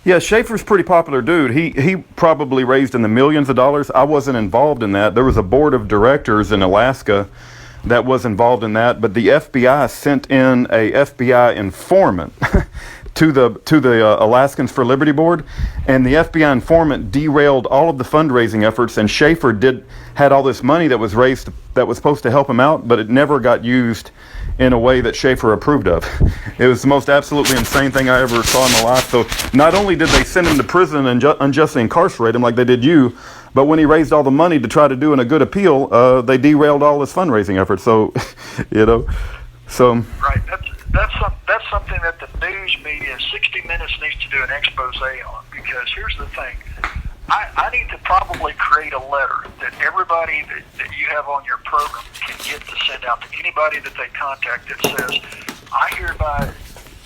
Yeah, Shaeffer's a pretty popular dude. He probably raised in the millions of dollars. I wasn't involved in that. There was a board of directors in Alaska that was involved in that, but the FBI sent in a FBI informant to the Alaskans for Liberty board, and the FBI informant derailed all of the fundraising efforts. And Shaeffer had all this money that was raised that was supposed to help him out, but it never got used in a way that Shaeffer approved of. It was the most absolutely insane thing I ever saw in my life. So not only did they send him to prison and unjustly incarcerate him like they did you, but when he raised all the money to try to do a good appeal, they derailed all his fundraising efforts. So, so. Right. That's something that the news media, 60 Minutes, needs to do an expose on, because here's the thing. I need to probably create a letter that everybody that you have on your program can get to send out to anybody that they contact that says, I hereby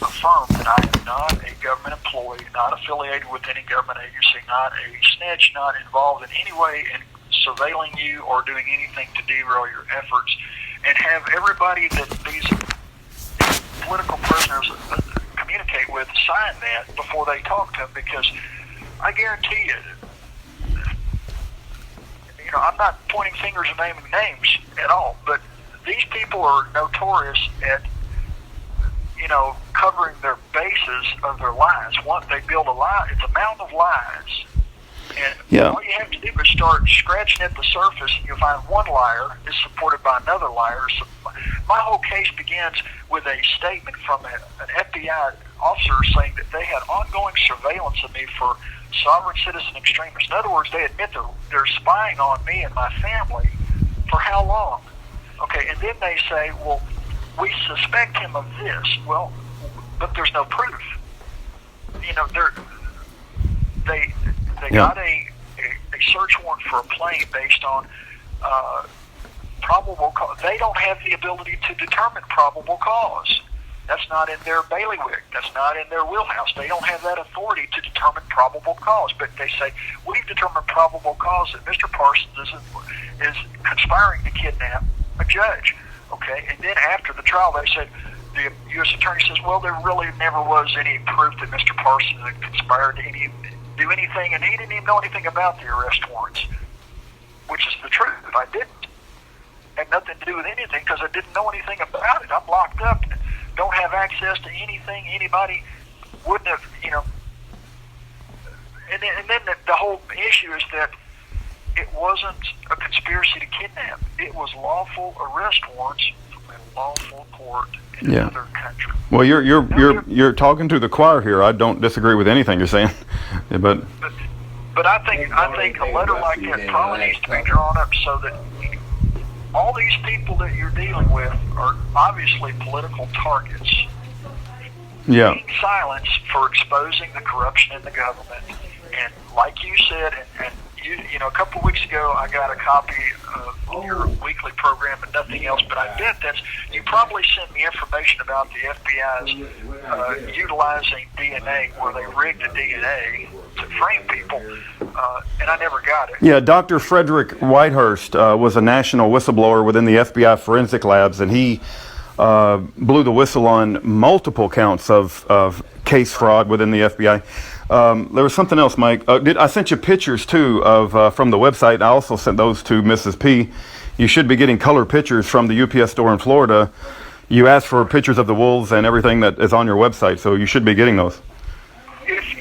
affirm that I am not a government employee, not affiliated with any government agency, not a snitch, not involved in any way in surveilling you or doing anything to derail your efforts, and have everybody that these political prisoners communicate with sign that before they talk to them, because I guarantee you, I'm not pointing fingers and naming names at all, but these people are notorious at, covering their bases of their lies. Once they build a lie, it's a mountain of lies. And all you have to do is start scratching at the surface, and you'll find one liar is supported by another liar. So my whole case begins with a statement from an FBI officer saying that they had ongoing surveillance of me for sovereign citizen extremists. In other words, they admit they're spying on me and my family. For how long? Okay, and then they say, well, we suspect him of this. Well, but there's no proof. They got a search warrant for a plane based on probable cause. They don't have the ability to determine probable cause. That's not in their bailiwick. That's not in their wheelhouse. They don't have that authority to determine probable cause. But they say, we've determined probable cause that Mr. Parsons is conspiring to kidnap a judge. Okay, and then after the trial, they said, the U.S. Attorney says, well, there really never was any proof that Mr. Parsons had conspired to do anything, and he didn't even know anything about the arrest warrants, which is the truth. I didn't. Had nothing to do with anything because I didn't know anything about it. I'm locked up. Don't have access to anything. Anybody wouldn't have, And then the whole issue is that it wasn't a conspiracy to kidnap. It was lawful arrest warrants from a lawful court in another country. Well, you're talking to the choir here. I don't disagree with anything you're saying, but I think a letter like that probably needs to be drawn up so that all these people that you're dealing with are obviously political targets. Yeah. Being silenced for exposing the corruption in the government. And like you said, and you a couple of weeks ago, I got a copy of your weekly program and nothing else, but I bet you probably sent me information about the FBI's utilizing DNA, where they rigged the DNA to frame people, and I never got it. Yeah, Dr. Frederick Whitehurst was a national whistleblower within the FBI forensic labs, and he blew the whistle on multiple counts of case fraud within the FBI. There was something else, Mike. I sent you pictures too of from the website. I also sent those to Mrs. P. You should be getting color pictures from the UPS store in Florida. You asked for pictures of the wolves and everything that is on your website, so you should be getting those. If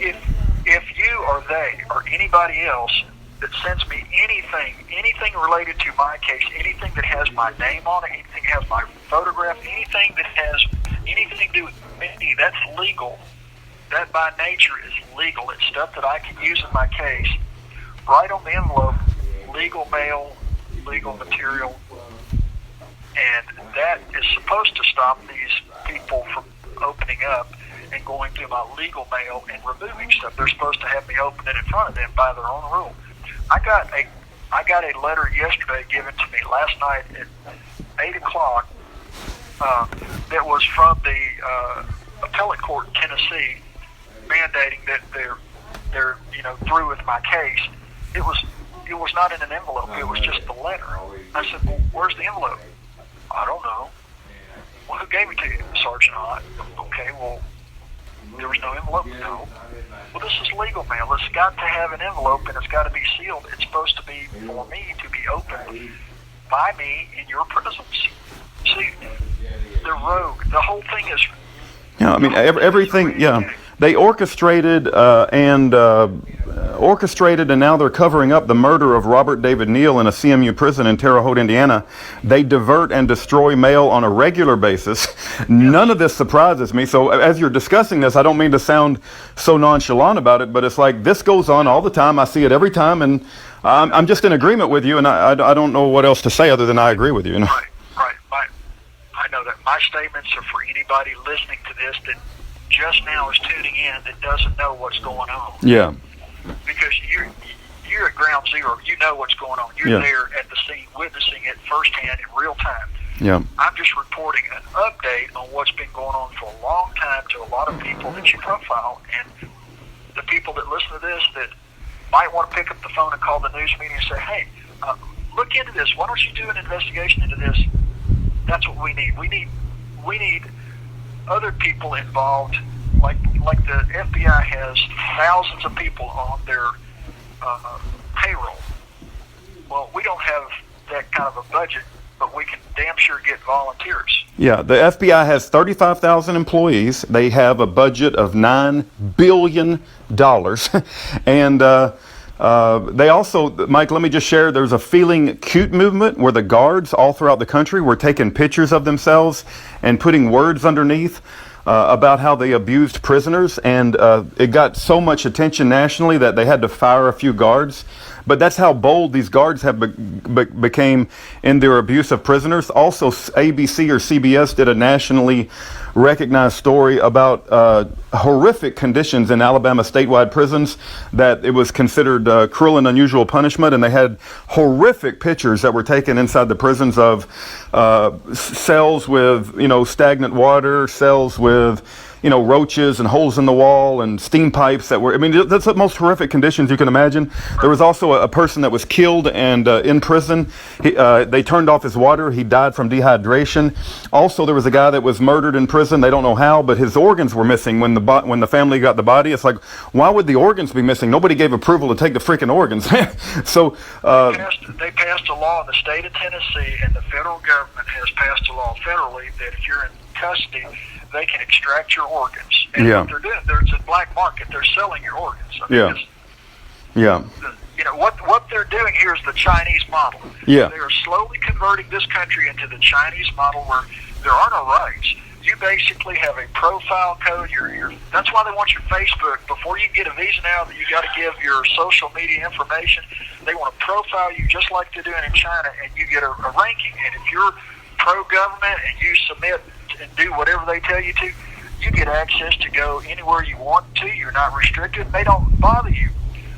you or they or anybody else that sends me anything related to my case, anything that has my name on it, anything that has my photograph, anything that has anything to do with me, that's legal. That by nature is legal. It's stuff that I can use in my case. Write on the envelope, legal mail, legal material, and that is supposed to stop these people from opening up and going through my legal mail and removing stuff. They're supposed to have me open it in front of them by their own rule. I got a letter yesterday given to me last night at 8 o'clock that was from the appellate court in Tennessee, mandating that they're through with my case. It was not in an envelope. It was just the letter. I said, well, where's the envelope? I don't know. Well, who gave it to you? Sergeant Hott. Okay, well, There was no envelope. No. Well, this is legal mail. It's got to have an envelope, and it's got to be sealed. It's supposed to be for me to be opened by me in your presence. See, they're rogue. The whole thing is... Yeah, I mean, everything, yeah. They orchestrated and now they're covering up the murder of Robert David Neal in a CMU prison in Terre Haute, Indiana. They divert and destroy mail on a regular basis. None of this surprises me. So as you're discussing this, I don't mean to sound so nonchalant about it, but it's like this goes on all the time. I see it every time, and I'm just in agreement with you, and I don't know what else to say other than I agree with you. You know? Right. I know that my statements are for anybody listening to this that just now is tuning in that doesn't know what's going on. Yeah. Because you're at ground zero. You know what's going on. You're there at the scene, witnessing it firsthand in real time. Yeah. I'm just reporting an update on what's been going on for a long time to a lot of people that you profile, and the people that listen to this that might want to pick up the phone and call the news media and say, hey, look into this. Why don't you do an investigation into this? That's what we need. We need other people involved, like the FBI has thousands of people on their payroll. Well, we don't have that kind of a budget, but we can damn sure get volunteers. Yeah, the FBI has 35,000 employees. They have a budget of $9 billion. And they also, Mike, let me just share, there's a Feeling Cute movement where the guards all throughout the country were taking pictures of themselves and putting words underneath about how they abused prisoners, and it got so much attention nationally that they had to fire a few guards. But that's how bold these guards have became in their abuse of prisoners. Also, ABC or CBS did a nationally recognized story about horrific conditions in Alabama statewide prisons, that it was considered cruel and unusual punishment, and they had horrific pictures that were taken inside the prisons of cells with, stagnant water, cells with, roaches and holes in the wall and steam pipes that were, that's the most horrific conditions you can imagine. There was also a person that was killed and in prison. They turned off his water. He died from dehydration. Also, there was a guy that was murdered in prison. They don't know how, but his organs were missing when the family got the body. It's like, why would the organs be missing? Nobody gave approval to take the freaking organs. So they passed a law in the state of Tennessee, and the federal government has passed a law federally that if you're in custody, they can extract your organs. And what they're doing, there's a black market. They're selling your organs. What they're doing here is the Chinese model. Yeah. They are slowly converting this country into the Chinese model where there are no rights. You basically have a profile code. That's why they want your Facebook. Before you get a visa now, you got to give your social media information. They want to profile you just like they're doing in China, and you get a ranking. And if you're pro-government and you submit and do whatever they tell you to, you get access to go anywhere you want to. You're not restricted. They don't bother you.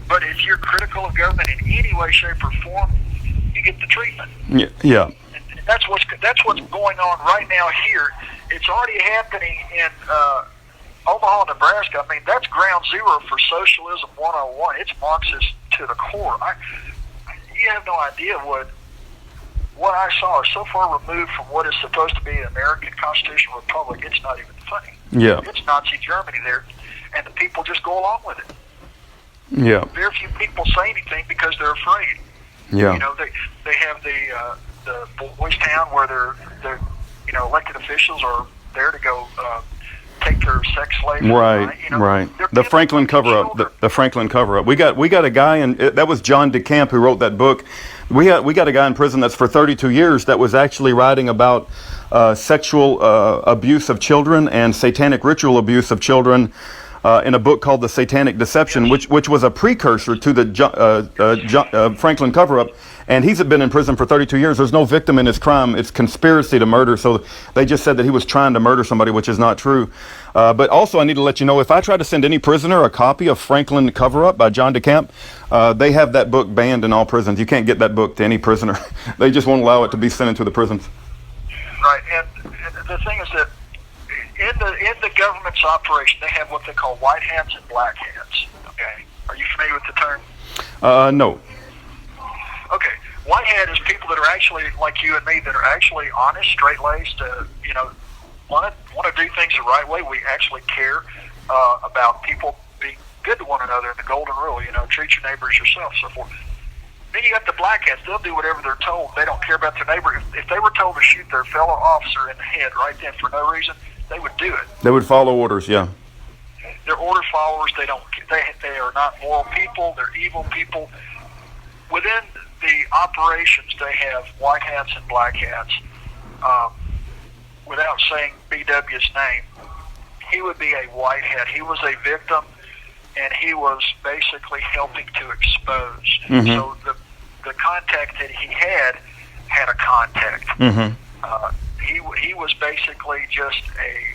But if you're critical of government in any way, shape, or form, you get the treatment. Yeah. And that's what's going on right now here. It's already happening in Omaha, Nebraska. That's ground zero for socialism 101. It's Marxist to the core. You have no idea what I saw is so far removed from what is supposed to be an American constitutional republic. It's not even funny. Yeah. It's Nazi Germany there, and the people just go along with it. Yeah. Very few people say anything because they're afraid. Yeah. They have the boys' town where they're elected officials are there to go take their sex slaves. Right. The Franklin cover-up. The Franklin cover-up. We got a guy, and that was John DeCamp who wrote that book. We got a guy in prison that's for 32 years that was actually writing about sexual abuse of children and satanic ritual abuse of children in a book called The Satanic Deception, which was a precursor to the Franklin cover-up. And he's been in prison for 32 years. There's no victim in his crime. It's conspiracy to murder. So they just said that he was trying to murder somebody, which is not true. But also, I need to let you know, if I try to send any prisoner a copy of Franklin Cover-Up by John DeCamp, they have that book banned in all prisons. You can't get that book to any prisoner. They just won't allow it to be sent into the prisons. Right. And the thing is that in the government's operation, they have what they call white hats and black hats. Okay. Are you familiar with the term? No. Okay. White hat is people that are actually like you and me, that are actually honest, straight-laced, want to do things the right way. We actually care. about people being good to one another, and the golden rule, treat your neighbor as yourself, so forth. Then you got the black hats. They'll do whatever they're told. They don't care about their neighbor. If they were told to shoot their fellow officer in the head right then for no reason, they would do it. They would follow orders, yeah. They're order followers. They are not moral people. They're evil people. Within the operations, they have white hats and black hats. Without saying BW's name, he would be a white hat. He was a victim, and he was basically helping to expose. Mm-hmm. So the contact that he had a contact. Mm-hmm. He was basically just a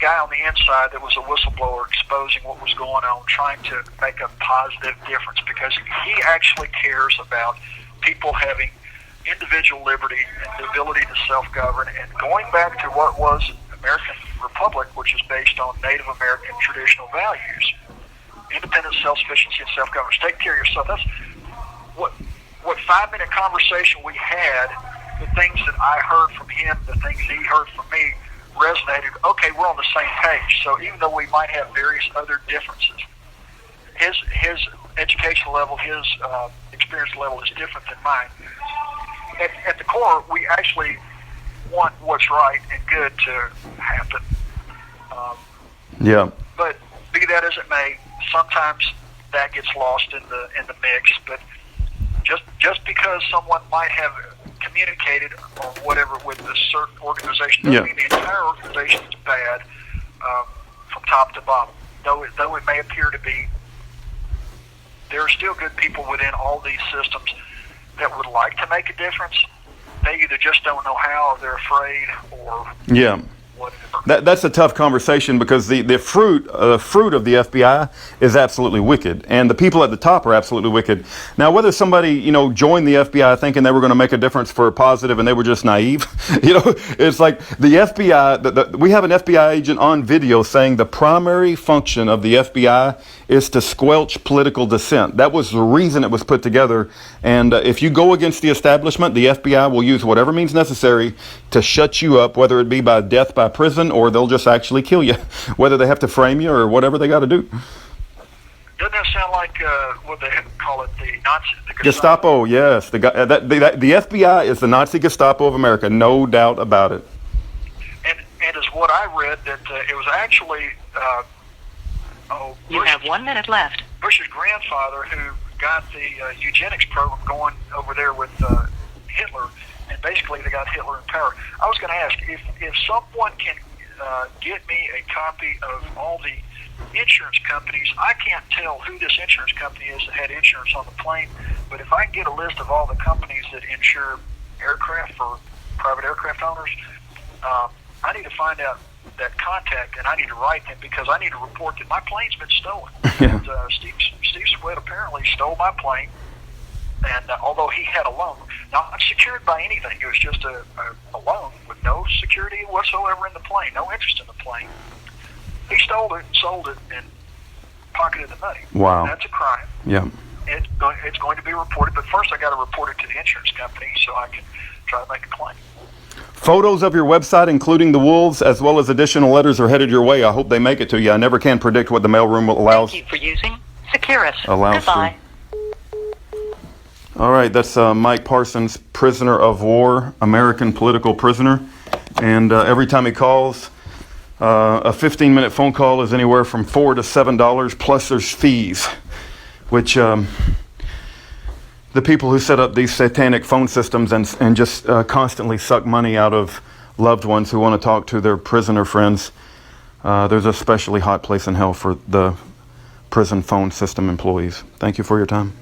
guy on the inside that was a whistleblower exposing what was going on, trying to make a positive difference, because he actually cares about people having individual liberty and the ability to self-govern, and going back to what was American Republic, which is based on Native American traditional values, independence, self-sufficiency, and self-governance. Take care of yourself. That's what 5-minute conversation we had, the things that I heard from him, the things he heard from me, resonated. Okay, we're on the same page. So even though we might have various other differences, his education level, his experience level is different than mine. At the core, we actually want what's right and good to happen. Yeah. But be that as it may, sometimes that gets lost in the mix. But just because someone might have communicated or whatever with a certain organization doesn't mean the entire organization is bad from top to bottom. Though it may appear to be, there are still good people within all these systems that would like to make a difference. They either just don't know how, or they're afraid, or whatever. That's a tough conversation, because the fruit of the FBI is absolutely wicked, and the people at the top are absolutely wicked. Now, whether somebody joined the FBI thinking they were going to make a difference for a positive and they were just naive, it's like the FBI. We have an FBI agent on video saying the primary function of the FBI is to squelch political dissent. That was the reason it was put together. And if you go against the establishment, the FBI will use whatever means necessary to shut you up, whether it be by death by prison, or they'll just actually kill you, whether they have to frame you or whatever they got to do. Doesn't that sound like what they call it, the Nazi? The Gestapo, yes. The FBI is the Nazi Gestapo of America, no doubt about it. And as what I read, that it was actually you have 1 minute left. Bush's grandfather, who got the eugenics program going over there with Hitler, and basically they got Hitler in power. I was going to ask if someone can get me a copy of all the insurance companies. I can't tell who this insurance company is that had insurance on the plane, but if I can get a list of all the companies that insure aircraft for private aircraft owners, I need to find out that contact, and I need to write them, because I need to report that my plane's been stolen. Yeah. And, Steve Sweat apparently stole my plane, and although he had a loan, not secured by anything, it was just a loan with no security whatsoever in the plane, no interest in the plane. He stole it and sold it and pocketed the money. Wow. That's a crime. Yeah. It's going to be reported, but first I got to report it to the insurance company so I can try to make a claim. Photos of your website, including the wolves, as well as additional letters, are headed your way. I hope they make it to you. I never can predict what the mailroom allows. Thank you for using Securus. Allows Goodbye. All right, that's Mike Parsons, prisoner of war, American political prisoner. And every time he calls, a 15-minute phone call is anywhere from $4 to $7, plus there's fees, which the people who set up these satanic phone systems and just constantly suck money out of loved ones who want to talk to their prisoner friends, there's a especially hot place in hell for the prison phone system employees. Thank you for your time.